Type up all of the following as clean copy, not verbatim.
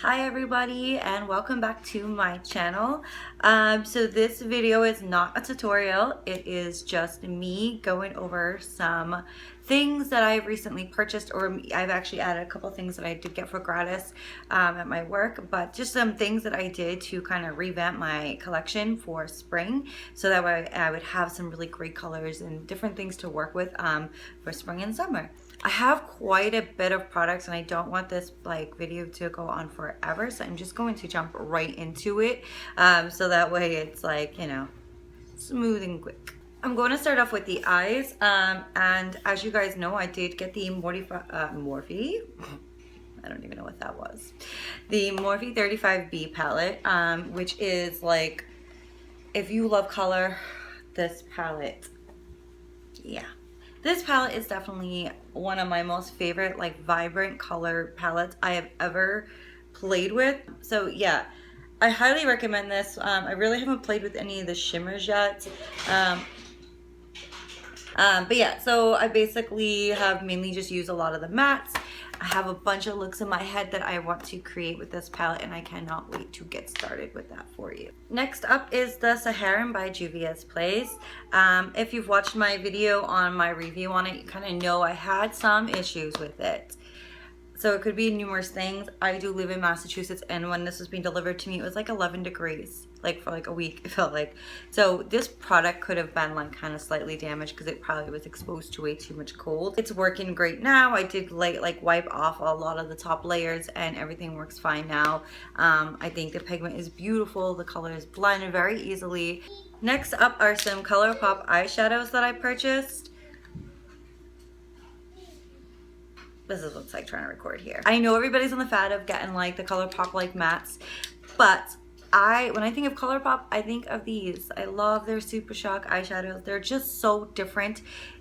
Hi everybody and welcome back to my channel. So this video is not a tutorial, it is just me going over some things that I've recently purchased, or I've actually added a couple things that I did get for gratis at my work, but just some things that I did to kind of revamp my collection for spring, so that way I would have some really great colors and different things to work with for spring and summer. I have quite a bit of products and I don't want this video to go on forever, so I'm just going to jump right into it so that way it's smooth and quick. I'm going to start off with the eyes, and as you guys know, I did get the Morphe I don't even know what that was. The Morphe 35B palette, which is like, if you love color, this palette, yeah. This palette is definitely one of my most favorite vibrant color palettes I have ever played with. So yeah, I highly recommend this. I really haven't played with any of the shimmers yet. But yeah, so I basically have mainly just used a lot of the mattes. I have a bunch of looks in my head that I want to create with this palette, and I cannot wait to get started with that for you. Next up is the Saharan by Juvia's Place. If you've watched my video on my review on it, you kind of know I had some issues with it. So it could be numerous things. I do live in Massachusetts, and when this was being delivered to me, it was like 11 degrees, for a week, it felt like. So this product could have been kind of slightly damaged because it probably was exposed to way too much cold. It's working great now. I did wipe off a lot of the top layers and everything works fine now. I think the pigment is beautiful. The colors blend very easily. Next up are some ColourPop eyeshadows that I purchased. This is what it's like trying to record here. I know everybody's on the fad of getting the ColourPop mattes, but when I think of ColourPop, I think of these. I love their Super Shock eyeshadows. They're just so different.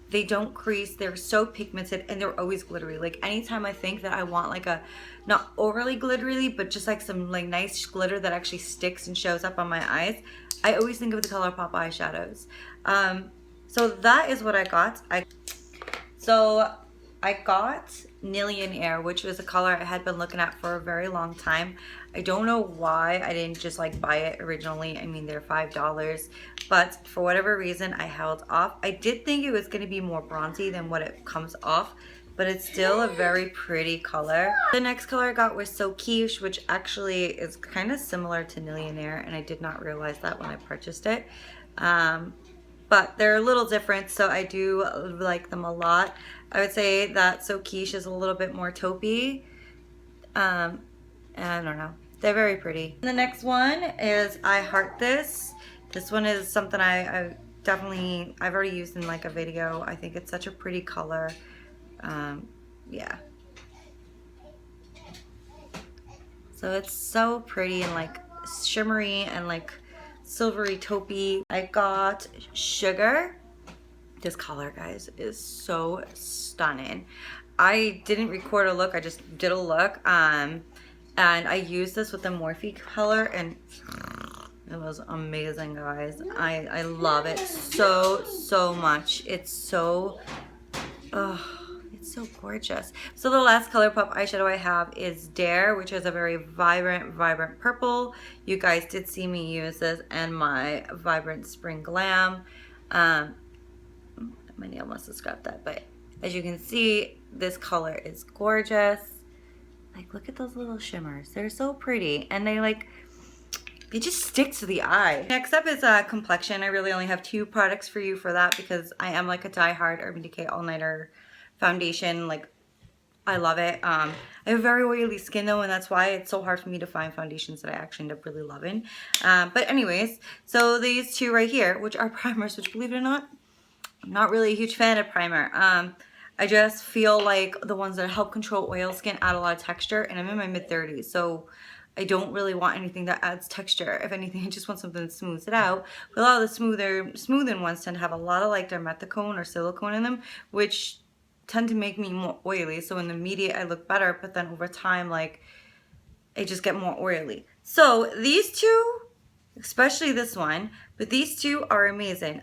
They don't crease, they're so pigmented, and they're always glittery. Anytime I think that I want a, not overly glittery, but just some nice glitter that actually sticks and shows up on my eyes, I always think of the ColourPop eyeshadows. So that is what I got. I got Millionaire, which was a color I had been looking at for a very long time. I don't know why I didn't just buy it originally. I mean, they're $5, but for whatever reason I held off. I did think it was going to be more bronzy than what it comes off, but it's still a very pretty color. The next color I got was So Quiche, which actually is kind of similar to Millionaire, and I did not realize that when I purchased it. But they're a little different, so I do like them a lot. I would say that So Quiche is a little bit more taupey. I don't know. They're very pretty. The next one is I Heart This. This one is something I've already used in a video. I think it's such a pretty color. Yeah. So it's so pretty and shimmery and silvery taupey. I got Sugar. This color, guys, is so stunning. I didn't record a look, I just did a look, and I used this with the Morphe color, and it was amazing, guys. I love it so much. It's so it's so gorgeous. So the last ColourPop eyeshadow I have is Dare, which is a very vibrant purple. You guys did see me use this and my Vibrant Spring Glam. My nail must have scrubbed that, but as you can see, this color is gorgeous. Look at those little shimmers. They're so pretty, and they just stick to the eye. Next up is complexion. I really only have 2 products for you for that because I am a diehard Urban Decay All Nighter foundation. I love it. I have very oily skin though, and that's why it's so hard for me to find foundations that I actually end up really loving. But anyways, so these 2 right here, which are primers, which, believe it or not, I'm not really a huge fan of primer. I just feel like the ones that help control oil skin add a lot of texture, and I'm in my mid-30s, so I don't really want anything that adds texture. If anything, I just want something that smooths it out. But a lot of the smoother ones tend to have a lot of dimethicone or silicone in them, which tend to make me more oily. So in the immediate, I look better, but then over time, I just get more oily. So these 2 especially this one, but these two are amazing.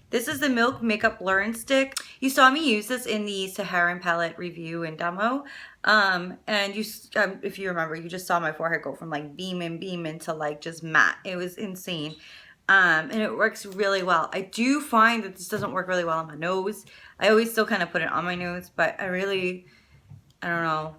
This is the Milk Makeup Blur Stick. You saw me use this in the Saharan palette review and demo. And you, if you remember, you just saw my forehead go from like beaming to like just matte. It was insane. And it works really well. I do find that this doesn't work really well on my nose. I always still kind of put it on my nose, but I don't know.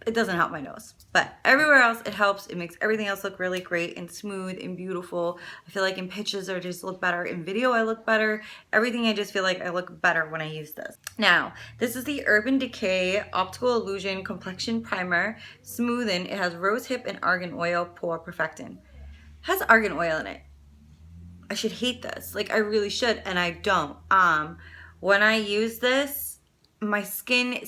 It doesn't help my nose, but everywhere else it helps. It makes everything else look really great and smooth and beautiful. I feel like in pictures I just look better. In video I look better. Everything, I just feel like I look better when I use this. Now, this is the Urban Decay Optical Illusion Complexion Primer Smoothing. It has rose hip and argan oil pore perfecting. It has argan oil in it. I should hate this. Like, I really should, and I don't. When I use this, my skin,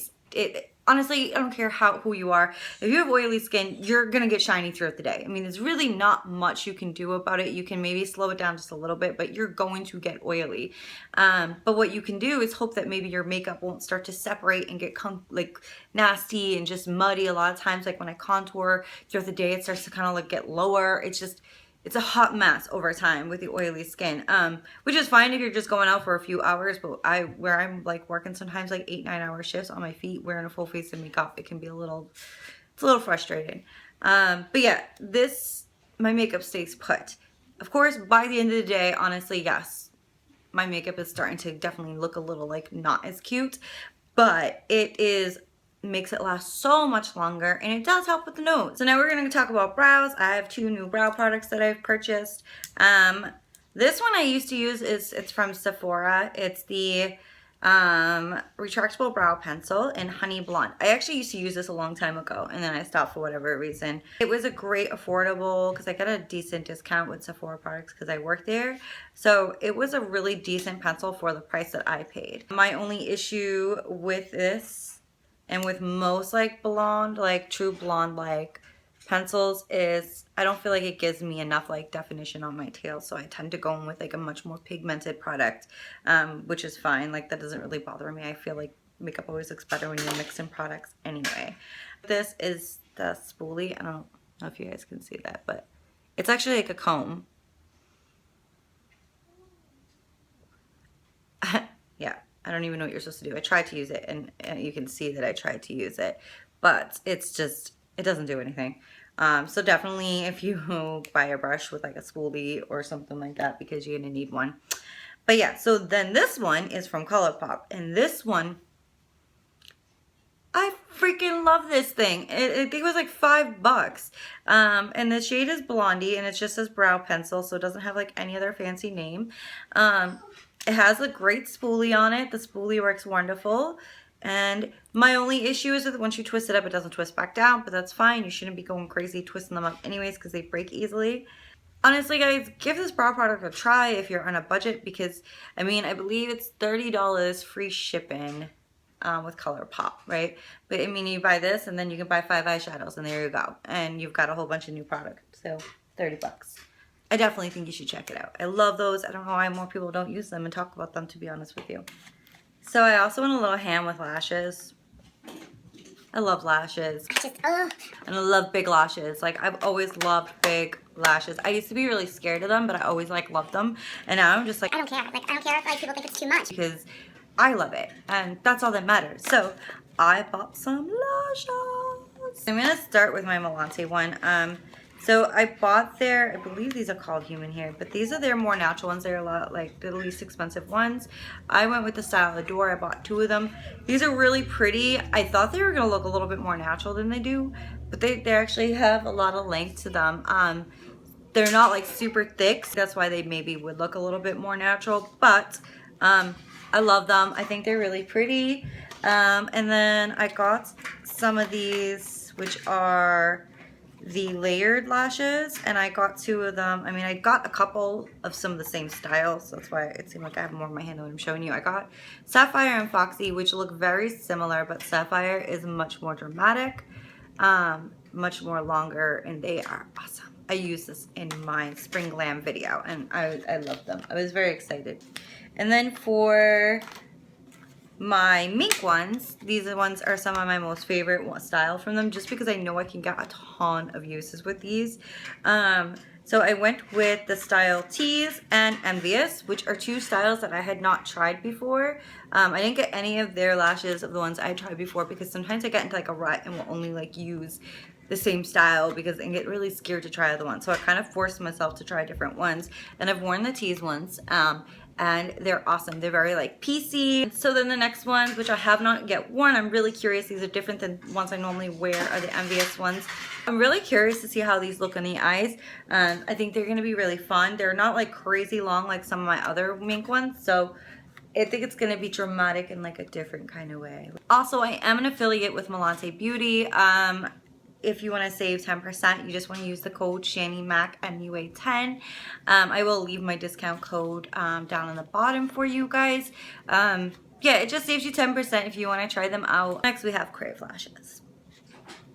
honestly, I don't care who you are. If you have oily skin, you're gonna get shiny throughout the day. I mean, there's really not much you can do about it. You can maybe slow it down just a little bit, but you're going to get oily. But what you can do is hope that maybe your makeup won't start to separate and get like nasty and just muddy. A lot of times, like when I contour throughout the day, it starts to kind of like get lower. It's a hot mess over time with the oily skin, which is fine if you're just going out for a few hours, but where I'm like working sometimes like 8-9 hour shifts on my feet wearing a full face of makeup, it can be it's a little frustrating. But yeah, my makeup stays put. Of course, by the end of the day, honestly, yes, my makeup is starting to definitely look a little like not as cute, but makes it last so much longer, and it does help with the nose. So now we're going to talk about brows. I have 2 new brow products that I've purchased. This one I used to use it's from Sephora. It's the retractable brow pencil in Honey Blonde. I actually used to use this a long time ago, and then I stopped for whatever reason. It was a great affordable, because I got a decent discount with Sephora products because I worked there. So it was a really decent pencil for the price that I paid. My only issue with this, and with most like blonde, like true blonde like pencils, is I don't feel like it gives me enough like definition on my tail, so I tend to go in with like a much more pigmented product, which is fine. Like, that doesn't really bother me. I feel like makeup always looks better when you're mixing products anyway. This is the spoolie. I don't know if you guys can see that, but it's actually like a comb. Yeah, I don't even know what you're supposed to do. I tried to use it, and you can see that I tried to use it, but it doesn't do anything. So definitely if you buy a brush with like a spoolie or something like that, because you're gonna need one. But yeah, so then this one is from ColourPop, and this one, I freaking love this thing. I think it was like $5. And the shade is Blondie, and it's just this brow pencil, so it doesn't have like any other fancy name. It has a great spoolie on it. The spoolie works wonderful. And my only issue is that once you twist it up, it doesn't twist back down, but that's fine. You shouldn't be going crazy twisting them up anyways, because they break easily. Honestly, guys, give this brow product a try if you're on a budget, because, I mean, I believe it's $30 free shipping with ColourPop, right? But, I mean, you buy this, and then you can buy 5 eyeshadows, and there you go. And you've got a whole bunch of new products. So, $30. I definitely think you should check it out. I love those. I don't know why more people don't use them and talk about them, to be honest with you. So I also went a little ham with lashes. I love lashes. And I love big lashes. Like, I've always loved big lashes. I used to be really scared of them, but I always like loved them. And now I'm just like, I don't care. Like, I don't care if like people think it's too much. Because I love it, and that's all that matters. So I bought some lashes. I'm gonna start with my Milante one. So I bought I believe these are called Human Hair, but these are their more natural ones. They're a lot like the least expensive ones. I went with the Style Adore. I bought 2 of them. These are really pretty. I thought they were gonna look a little bit more natural than they do, but they actually have a lot of length to them. They're not like super thick, so that's why they maybe would look a little bit more natural, but I love them. I think they're really pretty. And then I got some of these, which are the layered lashes, and I got 2 of them. I mean, I got a couple of some of the same styles, so that's why it seemed like I have more in my hand than what I'm showing you. I got Sapphire and Foxy, which look very similar, but Sapphire is much more dramatic, much more longer, and they are awesome. I used this in my Spring Glam video, and I love them. I was very excited. And then for my mink ones, these ones are some of my most favorite style from them, just because I know I can get a ton of uses with these. So I went with the style Tease and Envious, which are two styles that I had not tried before. I didn't get any of their lashes of the ones I tried before because sometimes I get into like a rut and will only like use the same style because I get really scared to try other ones. So I kind of forced myself to try different ones. And I've worn the Tease ones. And they're awesome. They're very like PC. So then the next ones, which I have not yet worn, I'm really curious. These are different than ones I normally wear, are the Envious ones. I'm really curious to see how these look on the eyes. I think they're gonna be really fun. They're not like crazy long like some of my other mink ones. So I think it's gonna be dramatic in like a different kind of way. Also, I am an affiliate with Milante Beauty. If you want to save 10%, you just want to use the code SHANIMACMUA10. I will leave my discount code down on the bottom for you guys. Yeah, it just saves you 10% if you want to try them out. Next, we have Crave lashes.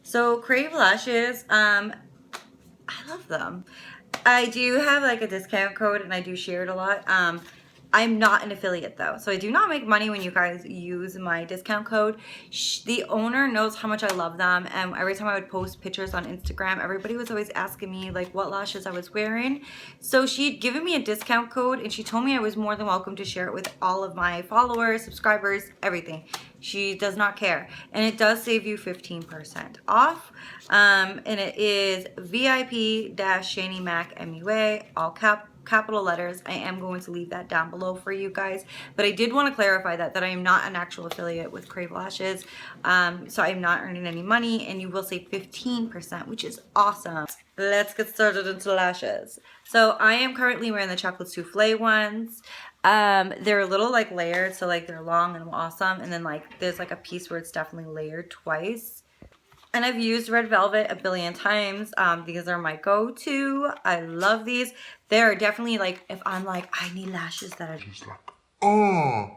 So Crave lashes, I love them. I do have like a discount code and I do share it a lot. I'm not an affiliate though, so I do not make money when you guys use my discount code. The owner knows how much I love them, and every time I would post pictures on Instagram, everybody was always asking me like what lashes I was wearing. So she'd given me a discount code and she told me I was more than welcome to share it with all of my followers, subscribers, everything. She does not care, and it does save you 15% off. And it is VIP-SHANIMACMUA, all capital letters. I am going to leave that down below for you guys, but I did want to clarify that I am not an actual affiliate with Crave Lashes, so I'm not earning any money, and you will save 15%, which is awesome. Let's get started into lashes. So I am currently wearing the chocolate souffle ones. They're a little like layered, so like they're long and awesome, and then like there's like a piece where it's definitely layered twice. And I've used Red Velvet a billion times. These are my go-to. I love these. They're definitely like, if I'm like, I need lashes that are just like, oh.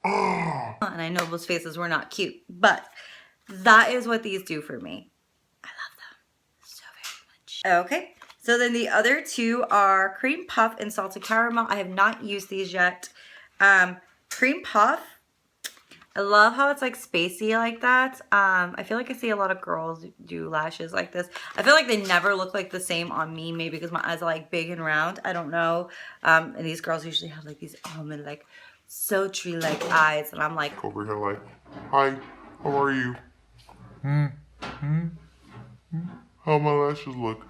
And I know those faces were not cute, but that is what these do for me. I love them so very much. Okay, so then the other two are Cream Puff and Salted Caramel. I have not used these yet. Cream Puff, I love how it's like spacey like that. I feel like I see a lot of girls do lashes like this. I feel like they never look like the same on me, maybe because my eyes are like big and round. I don't know. And these girls usually have like these almond like sultry like eyes, and I'm like over here like, hi, how are you? How my lashes look.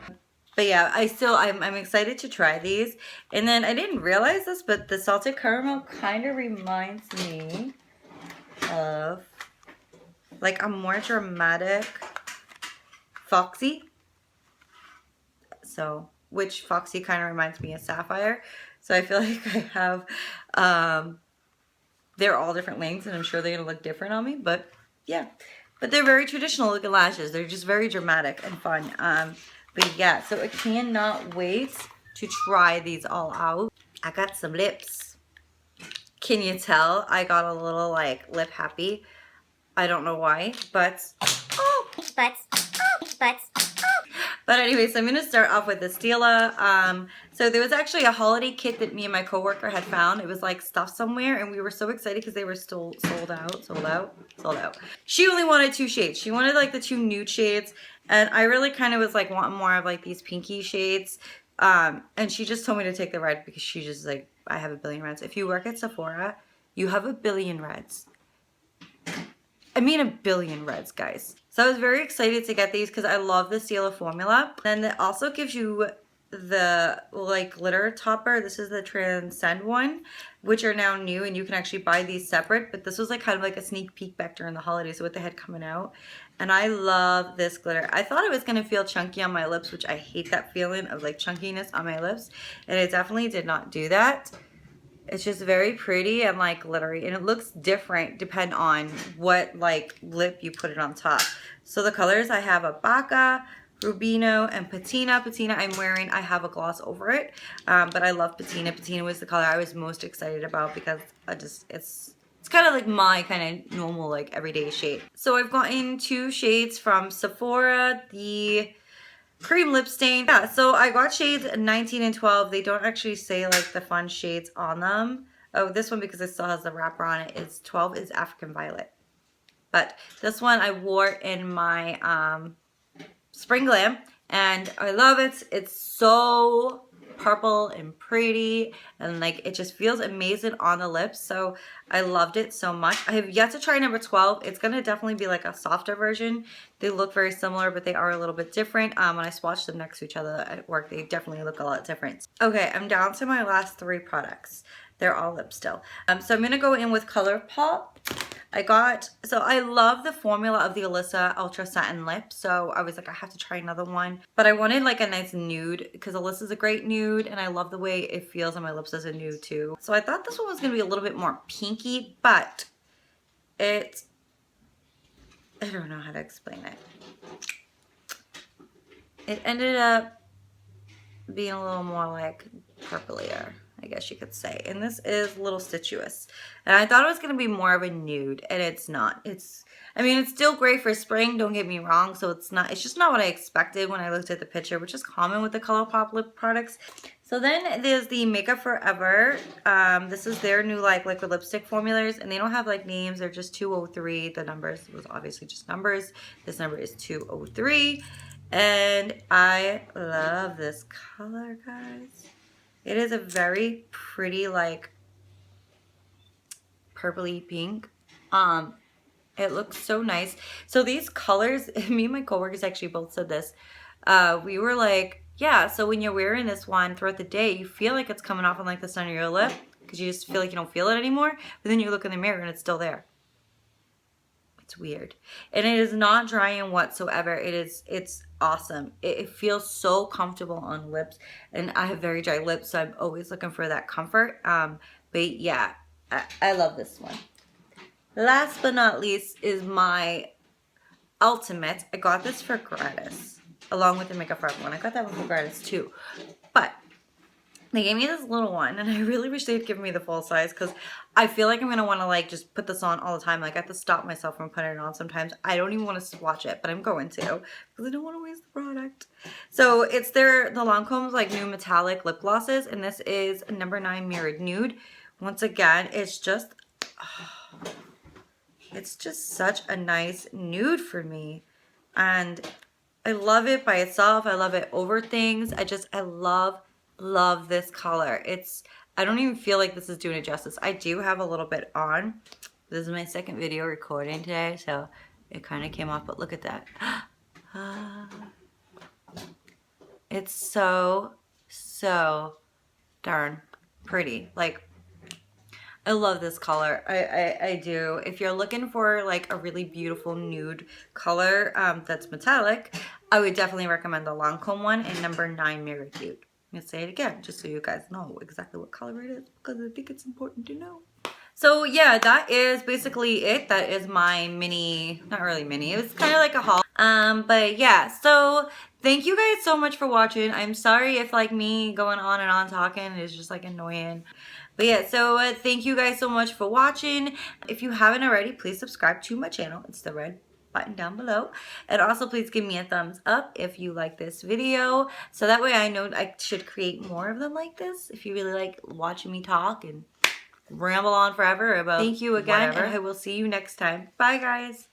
But yeah, I'm excited to try these. And then I didn't realize this, but the Salted Caramel kind of reminds me of like a more dramatic Foxy. So, which Foxy kind of reminds me of Sapphire. So I feel like I have, they're all different lengths, and I'm sure they're going to look different on me. But yeah, but they're very traditional looking lashes. They're just very dramatic and fun. But yeah, so I cannot wait to try these all out. I got some lips. Can you tell I got a little like lip happy? I don't know why, but but anyways, I'm gonna start off with the Stila. So there was actually a holiday kit that me and my coworker had found. It was like stuffed somewhere, and we were so excited because they were still sold out. She only wanted 2 shades. She wanted like the 2 nude shades, and I really kind of was like wanting more of like these pinky shades. And she just told me to take the red because she just like, I have a billion reds. If you work at Sephora, you have a billion reds. I mean a billion reds, guys. So I was very excited to get these because I love the Stila formula. Then it also gives you the like glitter topper. This is the Transcend one, which are now new, and you can actually buy these separate, but this was like kind of like a sneak peek back during the holidays, what they had coming out. And I love this glitter. I thought it was gonna feel chunky on my lips, which I hate that feeling of like chunkiness on my lips, and it definitely did not do that. It's just very pretty and like glittery, and it looks different depending on what like lip you put it on top. So the colors, I have a Baca, Rubino, and Patina. Patina I'm wearing, I have a gloss over it, but I love Patina. Patina was the color I was most excited about because it's kind of like my kind of normal like everyday shade. So I've gotten 2 shades from Sephora, the cream lip stain. Yeah, so I got shades 19 and 12. They don't actually say like the fun shades on them. Oh, this one, because it still has the wrapper on it, is 12 is African Violet. But this one I wore in my Spring Glam, and I love it. It's so purple and pretty, and like it just feels amazing on the lips. So I loved it so much. I have yet to try number 12. It's gonna definitely be like a softer version. They look very similar, but they are a little bit different. When I swatched them next to each other at work, they definitely look a lot different. Okay, I'm down to my last 3 products. They're all lip still. So I'm gonna go in with ColourPop. I love the formula of the Alyssa Ultra Satin Lip, so I was like, I have to try another one. But I wanted like a nice nude, because Alyssa's a great nude, and I love the way it feels on my lips as a nude too. So I thought this one was gonna be a little bit more pinky, but I don't know how to explain it. It ended up being a little more like purplier, I guess you could say. And this is a little Statuous. And I thought it was going to be more of a nude, and it's not. I mean, it's still great for spring, don't get me wrong. So it's just not what I expected when I looked at the picture, which is common with the ColourPop lip products. So then there's the Makeup Forever. This is their new like liquid lipstick formulas, and they don't have like names. They're just 203. The numbers was obviously just numbers. This number is 203. And I love this color, guys. It is a very pretty, like, purpley pink. It looks so nice. So these colors, me and my coworkers actually both said this. We were like, yeah, so when you're wearing this one throughout the day, you feel like it's coming off on like the center of your lip, because you just feel like you don't feel it anymore. But then you look in the mirror and it's still there. It's weird. And it is not drying whatsoever. It's awesome. It feels so comfortable on lips, and I have very dry lips, so I'm always looking for that comfort. But yeah, I love this one. Last but not least is my ultimate. I got this for gratis, along with the Makeup Forever one. I got that one for gratis too. But they gave me this little one, and I really wish they'd given me the full size, because I feel like I'm going to want to like just put this on all the time. Like I have to stop myself from putting it on sometimes. I don't even want to swatch it, but I'm going to, because I don't want to waste the product. So it's the Lancome's like new metallic lip glosses, and this is number 9 Mirrored Nude. Once again, it's just such a nice nude for me, and I love it by itself. I love it over things. I love this color. I don't even feel like this is doing it justice. I do have a little bit on. This is my second video recording today, so it kind of came off, but look at that. It's so darn pretty. Like, I love this color. I do. If you're looking for like a really beautiful nude color that's metallic, I would definitely recommend the Lancome one in number 9 Mirrored Nude. I'm going to say it again, just so you guys know exactly what color it is, because I think it's important to know. So yeah, that is basically it. That is my mini, not really mini, it was kind of like a haul. But yeah, so thank you guys so much for watching. I'm sorry if like me going on and on talking is just like annoying. But yeah, so thank you guys so much for watching. If you haven't already, please subscribe to my channel. It's the red button down below, and also please give me a thumbs up if you like this video, so that way I know I should create more of them like this, if you really like watching me talk and ramble on forever about thank you again, whatever. And I will see you next time. Bye guys.